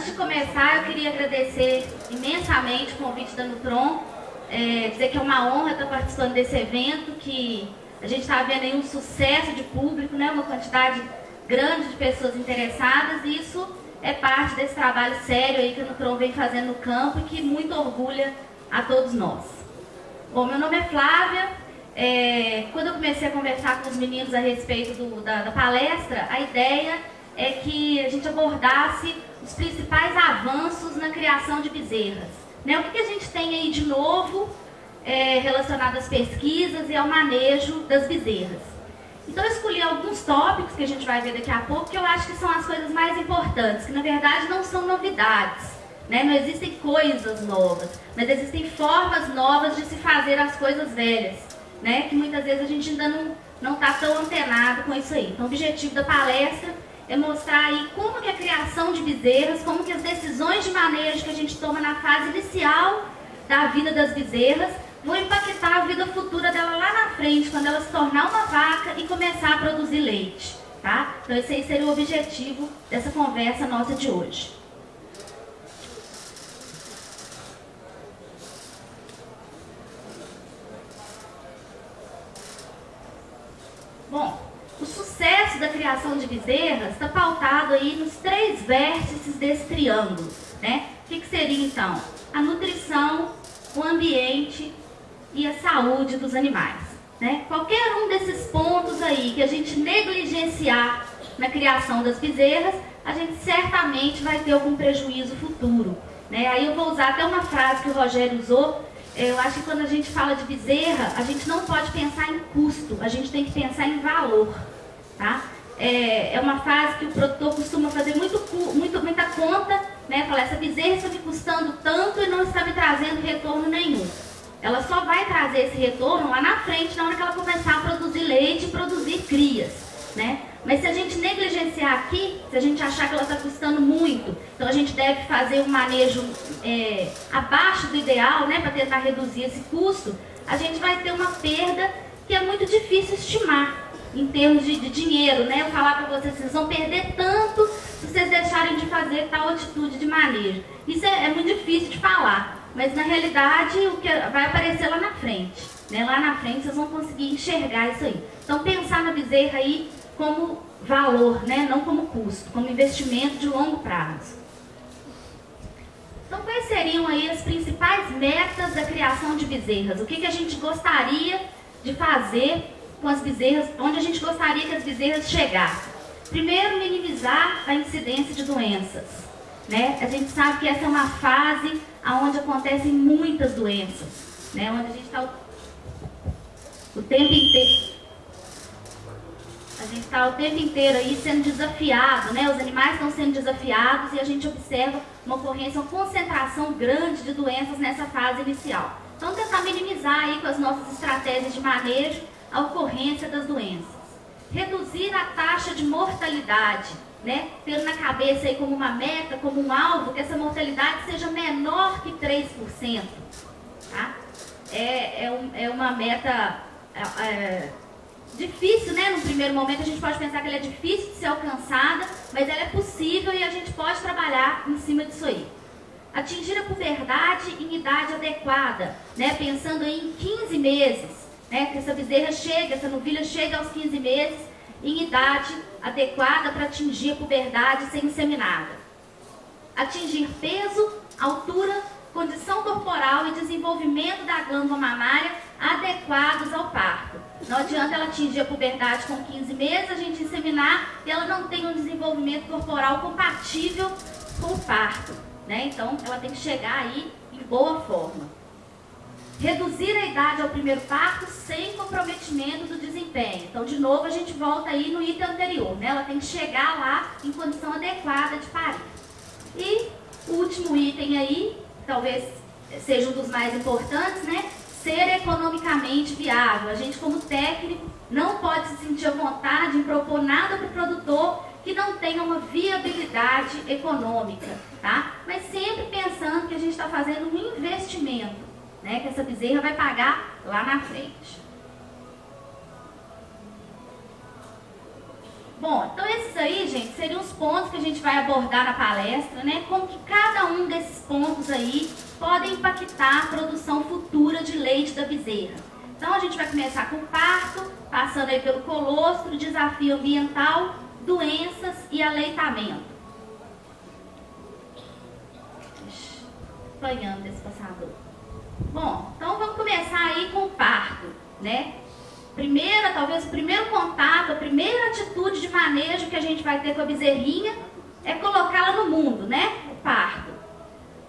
de começar, eu queria agradecer imensamente o convite da Nutron, dizer que é uma honra estar participando desse evento, que a gente está vendo aí um sucesso de público, né, uma quantidade grande de pessoas interessadas, e isso é parte desse trabalho sério aí que a Nutron vem fazendo no campo e que muito orgulha a todos nós. Bom, meu nome é Flávia. Quando eu comecei a conversar com os meninos a respeito da palestra, a ideia é que a gente abordasse os principais avanços na criação de bezerras. Né? O que a gente tem aí de novo relacionado às pesquisas e ao manejo das bezerras. Então eu escolhi alguns tópicos que a gente vai ver daqui a pouco, que eu acho que são as coisas mais importantes, que na verdade não são novidades, né? Não existem coisas novas, mas existem formas novas de se fazer as coisas velhas, né? Que muitas vezes a gente ainda não está tão antenado com isso aí. Então o objetivo da palestra é mostrar aí como que a criação de bezerras, como que as decisões de manejo que a gente toma na fase inicial da vida das bezerras vão impactar a vida futura dela lá na frente, quando ela se tornar uma vaca e começar a produzir leite, tá? Então esse aí seria o objetivo dessa conversa nossa de hoje. Bom, o sucesso da criação de bezerras está pautado aí nos 3 vértices desse triângulo, né? O que seria então? A nutrição, o ambiente e a saúde dos animais, né? Qualquer um desses pontos aí que a gente negligenciar na criação das bezerras, a gente certamente vai ter algum prejuízo futuro, né? Aí eu vou usar até uma frase que o Rogério usou. Eu acho que quando a gente fala de bezerra, a gente não pode pensar em custo, a gente tem que pensar em valor, tá? É uma frase que o produtor costuma fazer muita conta, né? Falar, essa bezerra está me custando tanto e não está me trazendo retorno nenhum. Ela só vai trazer esse retorno lá na frente, na hora que ela começar a produzir leite e produzir crias, né? Mas se a gente negligenciar aqui, se a gente achar que ela está custando muito, então a gente deve fazer um manejo abaixo do ideal, né, para tentar reduzir esse custo, a gente vai ter uma perda que é muito difícil estimar em termos de dinheiro, né? Eu falar para vocês vão perder tanto se vocês deixarem de fazer tal atitude de manejo. Isso é muito difícil de falar, mas na realidade o que vai aparecer lá na frente, né? Lá na frente vocês vão conseguir enxergar isso aí. Então pensar na bezerra aí como valor, né? Não como custo, como investimento de longo prazo. Então quais seriam aí as principais metas da criação de bezerras? O que a gente gostaria de fazer com as bezerras, onde a gente gostaria que as bezerras chegassem? Primeiro, minimizar a incidência de doenças, né? A gente sabe que essa é uma fase onde acontecem muitas doenças, né? Onde a gente está o tempo inteiro. A gente está o tempo inteiro aí sendo desafiado, né? Os animais estão sendo desafiados e a gente observa uma ocorrência, uma concentração grande de doenças nessa fase inicial. Então, tentar minimizar aí com as nossas estratégias de manejo a ocorrência das doenças. Reduzir a taxa de mortalidade, né? Tendo na cabeça aí como uma meta, como um alvo, que essa mortalidade seja menor que 3%. Tá? É uma meta difícil, né? No primeiro momento a gente pode pensar que ela é difícil de ser alcançada, mas ela é possível e a gente pode trabalhar em cima disso aí. Atingir a puberdade em idade adequada, né? Pensando aí em 15 meses, né? Que essa bezerra chega, essa novilha chega aos 15 meses em idade adequada para atingir a puberdade sem inseminada. Atingir peso, altura, condição corporal e desenvolvimento da glândula mamária adequados ao parto. Não adianta ela atingir a puberdade com 15 meses, a gente inseminar e ela não tem um desenvolvimento corporal compatível com o parto, né? Então ela tem que chegar aí em boa forma. Reduzir a idade ao primeiro parto sem comprometimento do desempenho. Então, de novo, a gente volta aí no item anterior, né? Ela tem que chegar lá em condição adequada de parir. E o último item aí, talvez seja um dos mais importantes, né? Ser economicamente viável. A gente, como técnico, não pode se sentir à vontade em propor nada para o produtor que não tenha uma viabilidade econômica, tá? Mas sempre pensando que a gente está fazendo um investimento, né? Que essa bezerra vai pagar lá na frente. Bom, então esses aí, gente, seriam os pontos que a gente vai abordar na palestra, né? Como que cada um desses pontos aí podem impactar a produção futura de leite da bezerra. Então a gente vai começar com o parto, passando aí pelo colostro, desafio ambiental, doenças e aleitamento. Apanhando desse passador. Bom, então vamos começar aí com o parto, né? Talvez o primeiro contato, a primeira atitude de manejo que a gente vai ter com a bezerrinha é colocá-la no mundo, né? O parto.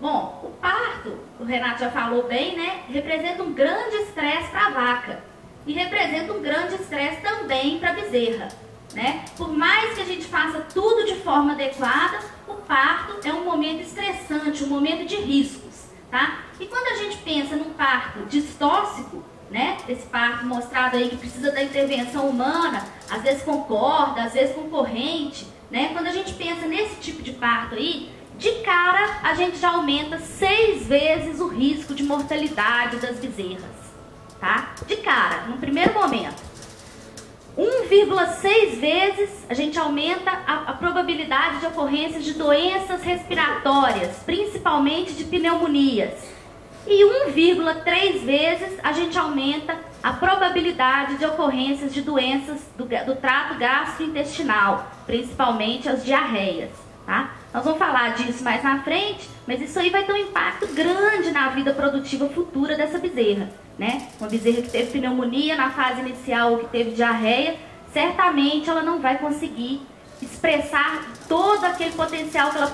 Bom, o parto, o Renato já falou bem, né? Representa um grande estresse para a vaca e representa um grande estresse também para a bezerra, né? Por mais que a gente faça tudo de forma adequada, o parto é um momento estressante, um momento de riscos, tá? E quando a gente pensa num parto distóxico, né, esse parto mostrado aí que precisa da intervenção humana, às vezes com corda, às vezes com corrente, né? Quando a gente pensa nesse tipo de parto aí, de cara a gente já aumenta 6 vezes o risco de mortalidade das bezerras, tá? De cara, no primeiro momento. 1,6 vezes a gente aumenta a probabilidade de ocorrência de doenças respiratórias, principalmente de pneumonias. E 1,3 vezes a gente aumenta a probabilidade de ocorrências de doenças do trato gastrointestinal, principalmente as diarreias, tá? Nós vamos falar disso mais na frente, mas isso aí vai ter um impacto grande na vida produtiva futura dessa bezerra, né? Uma bezerra que teve pneumonia na fase inicial ou que teve diarreia, certamente ela não vai conseguir expressar todo aquele potencial que ela